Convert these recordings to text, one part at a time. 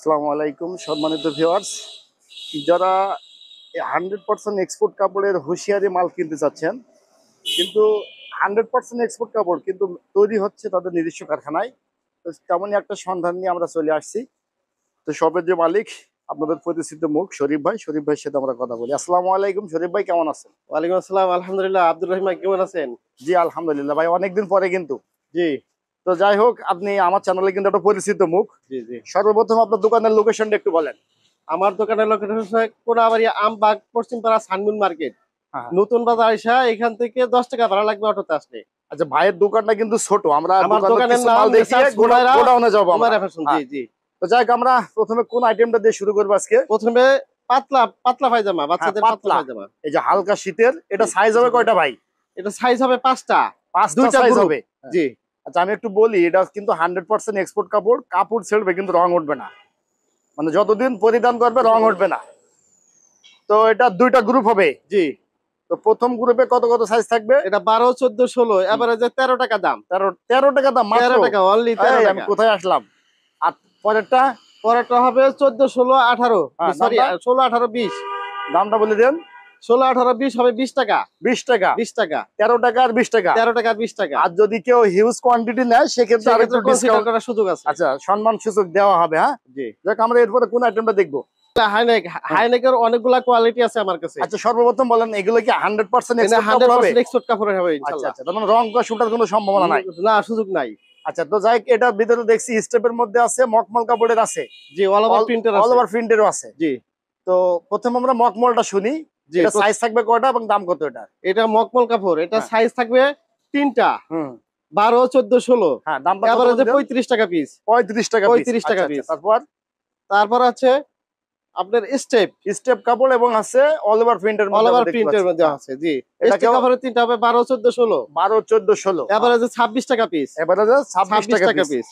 আসসালামু আলাইকুম সম্মানিত ভিউয়ার্স, যারা 100% এক্সপোর্ট কাপড়ের হুঁশিয়ারি মাল কিনতে চাচ্ছেন, কিন্তু 100% এক্সপোর্ট কাপড় কিন্তু তৈরি হচ্ছে তাদের নিজস্ব কারখানায়। তো তেমনই একটা সন্ধান নিয়ে আমরা চলে আসছি। তো শপের যে মালিক আপনাদের পরিচিত মুখ শরীফ ভাইয়ের সাথে আমরা কথা বলি। আসসালামু আলাইকুম শরীফ ভাই, কেমন আছেন? ওয়ালাইকুম আসসালাম, আলহামদুলিল্লাহ। আব্দুর রহিম ভাই কেমন আছেন? জি আলহামদুলিল্লাহ ভাই, অনেকদিন পরে কিন্তু। জি তো যাই হোক, আপনি আমার চ্যানেলে কিন্তু একটা পরিচিত মুখ। জি জি সর্বপ্রথম আপনার দোকানের লোকেশনটা একটু বলেন। আমার দোকানের লোকেশন হচ্ছে কোনাবাড়ি আমবাগ পশ্চিমপাড়া সানমুন মার্কেট, হ্যাঁ, নতুন বাজার আইসা। এখান থেকে 10 টাকা ভাড়া লাগবে অটোতে আসলে। আচ্ছা, ভাইয়ের দোকানটা কিন্তু ছোট, আমরা আমার দোকানের কিছু নাম মাল দেখিয়ে গোডাউনে যাবো আমরা। উমাইরা ফ্যাশন। জি হ্যাঁ। জি। তো যাই হোক, আমরা প্রথমে কোন আইটেমটা দিয়ে শুরু করবো আজকে? প্রথমে পাতলা পাতলা পায়জামা, বাচ্চাদের পাতলা পাতলা, পায়জামা। এই যে হালকা শীতের, এটা সাইজ হবে কয়টা ভাই? এটা সাইজ হবে 5টা, পাঁচটা দুইটা সাইজ গ্রুপ। হবে। জি। আচ্ছা আমি একটু বলি, এটা কিন্তু 100% এক্সপোর্ট কাপড়, কাপড় ছেড়বে কিন্তু রং উঠবে না, মানে যতদিন পরিধান করবে রং উঠবে না। তো এটা দুইটা গ্রুপ হবে। জি। তো প্রথম গ্রুপে কত কত সাইজ থাকবে? এটা 12, 14, 16, এভারেজে 13 টাকা দাম। 13 টাকা দাম মাত্র? 13 টাকা, অনলি 13 এই, টাকা। আমি কোথায় আসলাম? আর পরেরটা? পরেরটা হবে 14, 16, 18, হ্যাঁ, সরি দামটা? 16, 18, 20। দামটা বলে দেন। 16, 18, 20 হবে 20 টাকা। 20 টাকা? 20 টাকা। 13 টাকা আর 20 টাকা? 13 টাকা আর 20 টাকা। আর যদি কেউ হিউজ কোয়ান্টিটি নেয় সেক্ষেত্রে আরেকটু ডিসকাউন্ট করার সুযোগ আছে। আচ্ছা, সম্মান সুযোগ দেওয়া হবে। হ্যাঁ, জি। দেখ আমরা এরপরে কোন আইটেমটা দেখবো? হাইনেকের অনেকগুলা কোয়ালিটি আছে আমার কাছে। আচ্ছা সর্বপ্রথম বলেন, এগুলো কি 100% এক্সপোর্ট কাপড় হবে? 100% এক্সপোর্ট কাপড় হবে আচ্ছা ইনশাআল্লাহ। আচ্ছা, তার মানে রং কস ওঠার কোনো সম্ভাবনা নাই? না, সুযোগ নাই। আচ্ছা, তো যাই হোক, এটার ভিতরে দেখছি স্টেপের মধ্যে আছে, মখমল কাপড়ের আছে। জি, অল ওভার প্রিন্টার আছে। অল ওভার প্রিন্টেরও আছে। জি তো প্রথম আমরা মখমলটা শুনি। জি। এটা সাইজ থাকবে কয়টা এবং দাম কত এটা? এটা মকমল কাপড়, এটা হ্যাঁ। সাইজ থাকবে 3টা, হুম। 12, 14, 16। হ্যাঁ, দামটা কত এভারেজে বললেন? 35 টাকা পিস। 35 টাকা পিস। 35 টাকা পিস। তারপর তারপর আছে আপনার স্টেপ কাপড় এবং আছে অল ওভার প্রিন্টের অল মধ্যে ওভার আমরা দেখতে প্রিন্টের পাচ্ছি। মধ্যে আছে। জি, এটা স্টেপ কাপড়ের 3টা হবে 12, 14, 16। 12, 14, 16। এভারেজে 26 টাকা পিস। এবারে 26 টাকা পিস।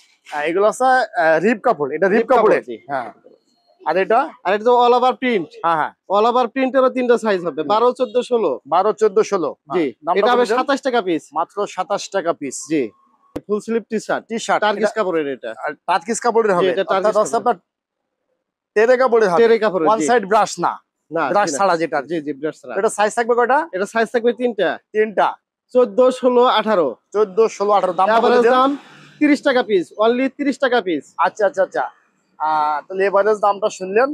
এগুলো আছে রিপ কাপড়, এটা রিপ কাপড়ের। হ্যাঁ। আর এটা? আর এটা তো অল ওভার প্রিন্ট। হ্যাঁ হ্যাঁ। অল ওভার প্রিন্টেরও 3টা সাইজ হবে, 12, 14, 16। 12, 14, 16। জি, এটা হবে 27 টাকা পিস। মাত্র 27 টাকা পিস। জি। ফুল স্লিভ টি-শার্ট টার্কিশ কাপড়ের। এটা আর টার্কিশ কাপড়ের হবে। এটা টার্কিশ আপনার টেরে কাপড়ের হবে। টেরে কাপড়ের। ওয়ান সাইড ব্রাশ না, না ব্রাশ ছাড়া যেটা। জি জি, ব্রাশ ছাড়া। এটা সাইজ থাকবে কয়টা? এটা সাইজ থাকবে 3টা। 3টা। 14, 16, 18। 14, 16, 18। দাম এভারেজ দাম 30 টাকা পিস, অনলি 30 টাকা পিস। আচ্ছা আচ্ছা আচ্ছা। তাহলে এভারেজ দামটা শুনলেন।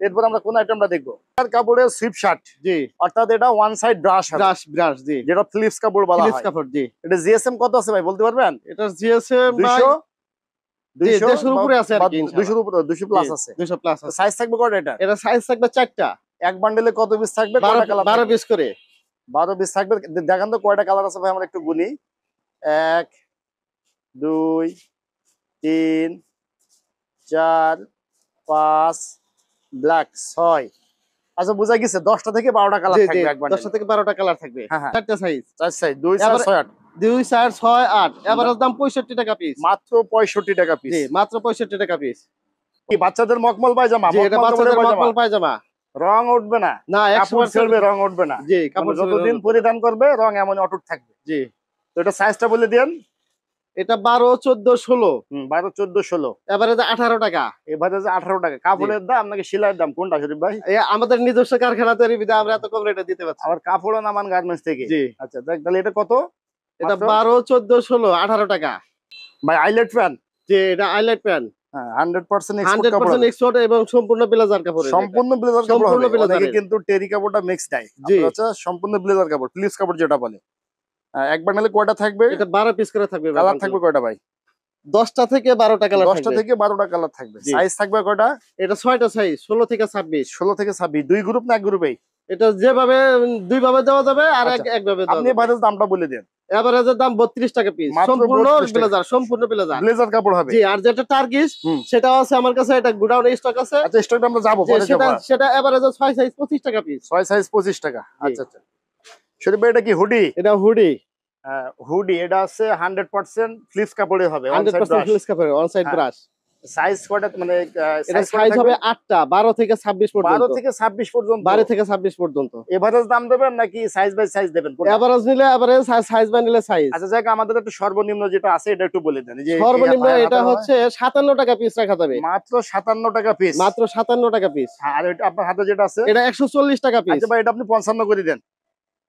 এরপর আমরা কোন আইটেমটা দেখবো? কাপড়ের সুইপ শার্ট। জি। অর্থাৎ এটা ওয়ান সাইড ব্রাশ ব্রাশ। জি, যেটা ফ্লিপস কাপড় বলা হয়। ফ্লিপস কাপড়। জি। এটা জিএসএম কত আছে ভাই, বলতে পারবেন? এটা জিএসএম 200 200 এর উপরে আছে আর কি। 200 উপরে, 200 প্লাস আছে। 200 প্লাস আছে। সাইজ থাকবে কয়টা এটা? এটা সাইজ থাকবে 4টা। এক বান্ডেলে কত পিস থাকবে? 12 পিস করে। 12 পিস থাকবে। দেখান তো কয়টা কালার আছে ভাই, আমরা একটু গুনি। 1, 2, 3, 4, 5, ব্ল্যাক 6। আচ্ছা বুঝা গেছে, 10টা থেকে 12টা কালার থাকবে এক বান্ডেলে। 10টা থেকে 12টা কালার থাকবে। হ্যাঁ হ্যাঁ। 4টা সাইজ। 4 সাইজ 2, 4, 6, 8। 2, 4, 6, 8। এভারেজ দাম 65 টাকা পিস। মাত্র 65 টাকা পিস। জি, মাত্র 65 টাকা পিস। কি বাচ্চাদের মকমল পায়জামা? জি, এটা বাচ্চাদের মকমল পায়জামা। রং উঠবে না? না, কাপড় ছেড়বে, রং উঠবে না? জি, কাপড় যতদিন পরিধান করবে রং এমন অটুট থাকবে। জি। তো এটা সাইজটা বলে দেন। এটা 12, 14, 16। 12, 14, 16। এভারেজ 18 টাকা। এভারেজ 18 টাকা। কাপড়ের দাম নাকি সেলাইয়ের দাম, কোনটা শরীফ ভাই? আমাদের নিজস্ব কারখানা তৈরি বিধায় আমরা এত কম রেটে দিতে পারছি। আবার কাপড়ও নামান গার্মেন্টস থেকে। জি। আচ্ছা দেখ, তাহলে এটা কত? এটা 12, 14, 16, 18 টাকা। ভাই আইলেট প্যান্ট। জি, এটা আইলাইট প্যান্ট। হ্যাঁ, 100% এক্সপোর্ট কাপড়। 100% এক্সপোর্ট এবং সম্পূর্ণ ব্লেজার কাপড়। সম্পূর্ণ ব্লেজার কাপড় সম্পূর্ণ হবে। ব্লেজার। অনেকে কিন্তু টেরি কাপড়টা মিক্স দেয়। জি। আচ্ছা, সম্পূর্ণ ব্লেজার কাপড়, ফ্লিপস কাপড় যেটা বলে। এক বান্ডেলে কয়টা থাকবে? এটা 12 পিস করে থাকবে। কালার থাকবে কয়টা ভাই? 10টা থেকে 12টা কালার থাকবে। 10টা থেকে 12টা কালার থাকবে। সাইজ থাকবে কয়টা? এটা 6টা সাইজ, 16 থেকে 26। 16 থেকে 26। দুই গ্রুপ না এক গ্রুপেই? এটা যেভাবে দুই ভাবে দেওয়া যাবে আর একভাবে দেওয়া আপনি যাবে। এভারেজ দামটা বলে দেন। এভারেজের দাম 32 টাকা পিস। সম্পূর্ণ ব্লেজার, সম্পূর্ণ ব্লেজার। ব্লেজার কাপড় হবে। জি, আর যেটা টার্কিশ সেটাও আছে আমার কাছে। এটা গোডাউনে স্টক আছে। আচ্ছা, স্টকটা আমরা যাব পরে যাব। সেটা এভারেজে 6 সাইজ 25 টাকা পিস। 6 সাইজ 25 টাকা। আচ্ছা আচ্ছা। শরীফ ভাই, এটা কি হুডি? এটা হুডি। হুডি, এটা আছে 100% ফ্লিপস কাপড়ে হবে। 100% ফ্লিপস কাপড়, অন সাইড ব্রাশ। সাইজ কয়টা মানে এটা সাইজ হবে 8টা, 12 থেকে 26 পর্যন্ত। 12 থেকে 26 পর্যন্ত। 12 থেকে 26 পর্যন্ত। এভারেজ দাম দেবেন নাকি সাইজ বাই সাইজ দেবেন? এভারেজ নিলে এভারেজ, সাইজ বাই নিলে সাইজ। আচ্ছা যাক, আমাদের একটু সর্বনিম্ন যেটা আছে এটা একটু বলে দেন। যে সর্বনিম্ন এটা হচ্ছে 57 টাকা পিস রাখা যাবে। মাত্র 57 টাকা পিস। মাত্র 57 টাকা পিস। আর এটা আপনার হাতে যেটা আছে এটা 140 টাকা পিস। আচ্ছা ভাই, এটা আপনি 55 করে দেন।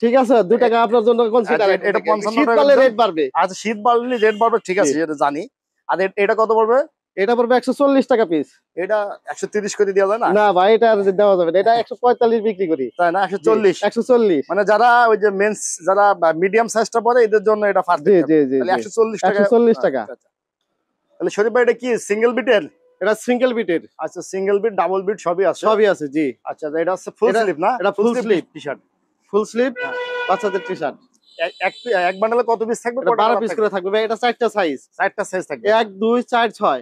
ঠিক আছে, 2 টাকা আপনার জন্য কনসিডার। এটা 55 শীত টাকা বাড়লে রেট বাড়বে। আচ্ছা, শীত বাড়লে রেট বাড়বে, ঠিক আছে, এটা জানি। আর এটা কত পড়বে? এটা পড়বে 140 টাকা পিস। এটা 130 করে দেওয়া যায় না? না ভাই, এটা আর দেওয়া যাবে না। এটা 145 বিক্রি করি। তাই না? 140। 140 মানে যারা ওই যে মেন্স, যারা মিডিয়াম সাইজটা পরে এদের জন্য এটা জি পারফেক্ট। জি জি। তাহলে 140 টাকা। 140 টাকা। আচ্ছা। তাহলে শরীফ ভাই এটা কি সিঙ্গেল বিটের? এটা সিঙ্গেল বিটের। আচ্ছা, সিঙ্গেল বিট, ডাবল বিট সবই আছে? সবই আছে জি। আচ্ছা, এটা হচ্ছে ফুল স্লিভ না? এটা full sleeve T-shirt. Full sleeve বাচ্চাদের টি-শার্ট। এক বান্ডেলে কত পিস থাকবে? এটা 12 পিস করে থাকবে ভাই। এটা 4টা সাইজ। 4টা সাইজ থাকবে। 1 2 4 6।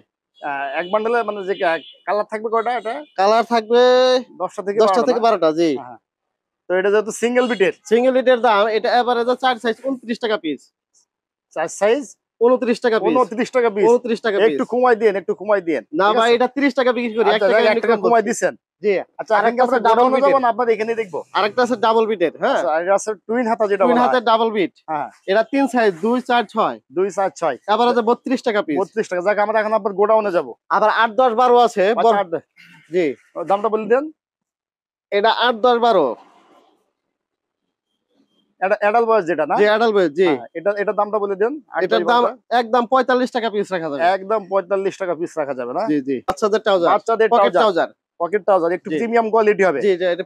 এক বান্ডেলে মানে যে কালার থাকবে কয়টা? এটা কালার থাকবে 10টা থেকে 12টা জি। তো এটা যেহেতু সিঙ্গেল বিটের, সিঙ্গেল বিটের দাম এটা এভারেজ 4 সাইজ 29 টাকা পিস। 4 সাইজ 29 টাকা পিস। 29 টাকা পিস। 29 টাকা পিস। একটু কমাই দেন, একটু কমাই দেন। না ভাই, এটা 30 টাকা বিক্রি করি। 1 আচ্ছা, টাকা 1 টাকা কমাই দিবেন। জি। আচ্ছা, আরেকটা আমরা ডাবল যাব না, আপনাদের এখানে দেখবো। আরেকটা আছে ডাবল বিটের। হ্যাঁ, আচ্ছা, এটা আছে টুইন হাতা যেটা টুইন বলা হয়। হাতের ডাবল বিট। হ্যাঁ, এটা 3 সাইজ 2 4 6। 2 4 6 এভারেজ 32 টাকা পিস। 32 টাকা। যাক, আমরা এখন আপনার গোডাউনে যাব। আবার 8 10 12 আছে। আচ্ছা, জি। দামটা বলে দেন। এটা 8 10 12। এটা অ্যাডাল্ট বয়স যেটা না? জি, অ্যাডাল্ট বয়স জি। এটা দামটা বলে দেন। এটার দাম একদম 45 টাকা পিস রাখা যাবে। একদম 45 টাকা পিস রাখা যাবে না? জি জি। বাচ্চাদের ট্রাউজার। বাচ্চাদের পকেট ট্রাউজার। পকেট ট্রাউজার একটু জি। প্রিমিয়াম কোয়ালিটি হবে। জি জি, এটা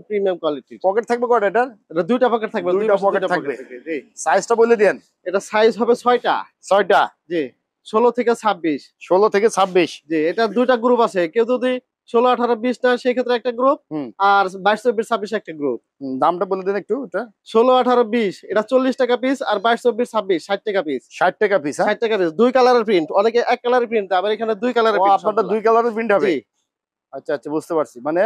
প্রিমিয়াম কোয়ালিটি। পকেট থাকবে কয়টা এটার? এটা 2টা পকেট থাকবে। 2টা পকেট থাকবে। জি। সাইজটা বলে দেন। এটা সাইজ হবে 6টা। 6টা। জি। 16 থেকে 26। 16 থেকে 26। জি, এটা 2টা গ্রুপ আছে। কেউ যদি 16 18 20 না, সেই ক্ষেত্রে একটা গ্রুপ। আর 22 24 26 একটা গ্রুপ। দামটা বলে দেন একটু। এটা 16 18 20 এটা 40 টাকা পিস। আর 22 24 26 60 টাকা পিস। 60 টাকা পিস। 60 টাকা পিস। 2 কালারের প্রিন্ট। অনেকে এক কালারের প্রিন্ট, আবার এখানে 2 কালারের প্রিন্ট। আপনারটা 2 কালারের প্রিন্ট হবে? জি। আচ্ছা আচ্ছা, বুঝতে পারছি। মানে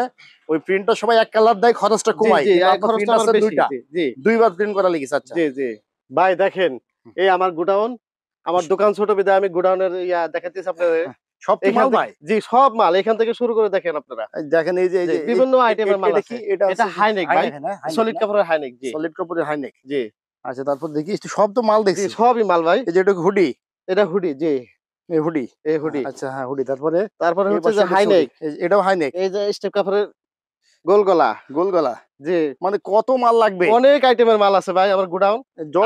ওই প্রিন্টটা সবাই এক কালার দেয়, খরচটা কমায়। জি, কিন্তু আর আপনার খরচটা প্রিন্ট আছে বেশি। দুইটা। জি। দুইবার প্রিন্ট করা লিখেছে। আচ্ছা। জি জি। ভাই দেখেন, এই আমার গোডাউন। আমার দোকান ছোট বিধায় আমি গোডাউনের দেখাচ্ছি আপনাদের। সব কি মাল ভাই? জি, সব মাল এখান থেকে শুরু করে দেখেন আপনারা। দেখেন এই যে বিভিন্ন আইটেমের মাল আছে। এটা হাইনেক ভাই। সলিড কাপড়, কাপড়ের হাইনেক। জি। সলিড কাপড়ের হাইনেক। জি। আচ্ছা, তারপর দেখি সব তো মাল জি, দেখছি। সবই মাল ভাই। এই যে এটা হুডি। এটা হুডি। জি। এই হুডি। এই হুডি। আচ্ছা, হ্যাঁ হুডি। তারপরে তারপরে হচ্ছে যে হাইনেক। এটাও হাইনেক। এই যে স্টেপ কাপড়ের গোল গলা। গোল গলা। জি। মানে কত মাল লাগবে? অনেক আইটেমের মাল আছে ভাই আমার গোডাউন।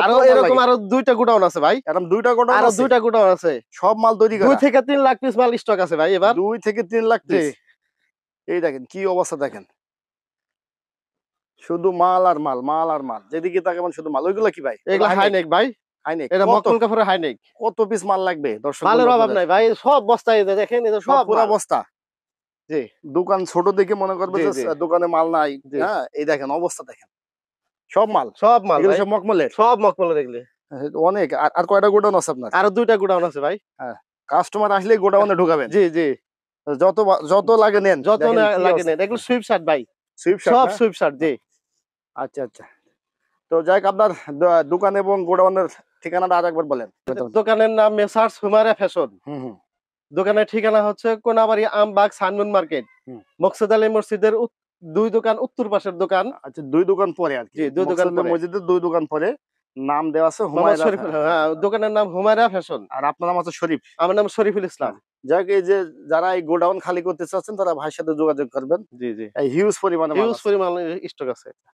আরো এরকম আরো 2টা গোডাউন আছে ভাই। এরকম 2টা গোডাউন আছে? আরো 2টা গোডাউন আছে। সব মাল তৈরি করা? 2 থেকে 3 লাখ পিস মাল স্টক আছে ভাই এবার। 2 থেকে 3 লাখ জি। পিস। এই দেখেন কি অবস্থা, দেখেন শুধু মাল আর মাল, মাল আর মাল। যেদিকে তাকাবেন শুধু মাল। ওইগুলো কি ভাই? এগুলা হাইনেক ভাই। হাইনেক। এটা মকল কাপড়ের হাইনেক। কত পিস মাল লাগবে দর্শক? মালের অভাব নাই ভাই। সব বস্তায় দেখেন, এটা সব পুরো মাল। বস্তা। জি। দোকান ছোট দেখে মনে করবে জি, যে জি। দোকানে মাল নাই। জি। হ্যাঁ, এই দেখেন অবস্থা, দেখেন সব মাল। সব মাল এগুলো ভাই। সব মকমলের? সব মকমলের এগুলি। অনেক। আর কয়টা গোডাউন আছে আপনার? আরো 2টা গোডাউন আছে ভাই। হ্যাঁ, কাস্টমার আসলে গোডাউনে ঢুকাবেন। জি জি। যত যত লাগে নেন। যত দেখেন কি লাগে অবস্থা। নেন। এগুলো সুইপ শার্ট ভাই। সুইফট সব শার্ট না? Sweat shirt. জি। আচ্ছা আচ্ছা। তো যাই হোক, আপনার দোকান এবং গোডাউনের ঠিকানাটা আরেকবার বলেন। দোকানের নাম মেসার্স হুমায়রা ফ্যাশন। হুম। দোকানের ঠিকানা হচ্ছে কোনাবাড়ি আমবাগ সানমুন মার্কেট। মকসুদ আলী মসজিদের 2 দোকান উত্তর পাশের দোকান। আচ্ছা, 2 দোকান পরে আর কি? জি, 2 দোকান পরে। মসজিদের 2 দোকান পরে। নাম দেওয়া আছে মোহাম্মদ হুমায়রা। শরীফ। হ্যাঁ, দোকানের নাম হুমায়রা ফ্যাশন। আর আপনার নাম আছে শরীফ? আমার নাম শরীফুল ইসলাম। যাক, এই যে যারা এই গোডাউন খালি করতে চাচ্ছেন তারা ভাইয়ের সাথে যোগাযোগ করবেন। জি জি। হিউজ পরিমাণে মাল হিউজ আছে। পরিমাণ স্টক আছে।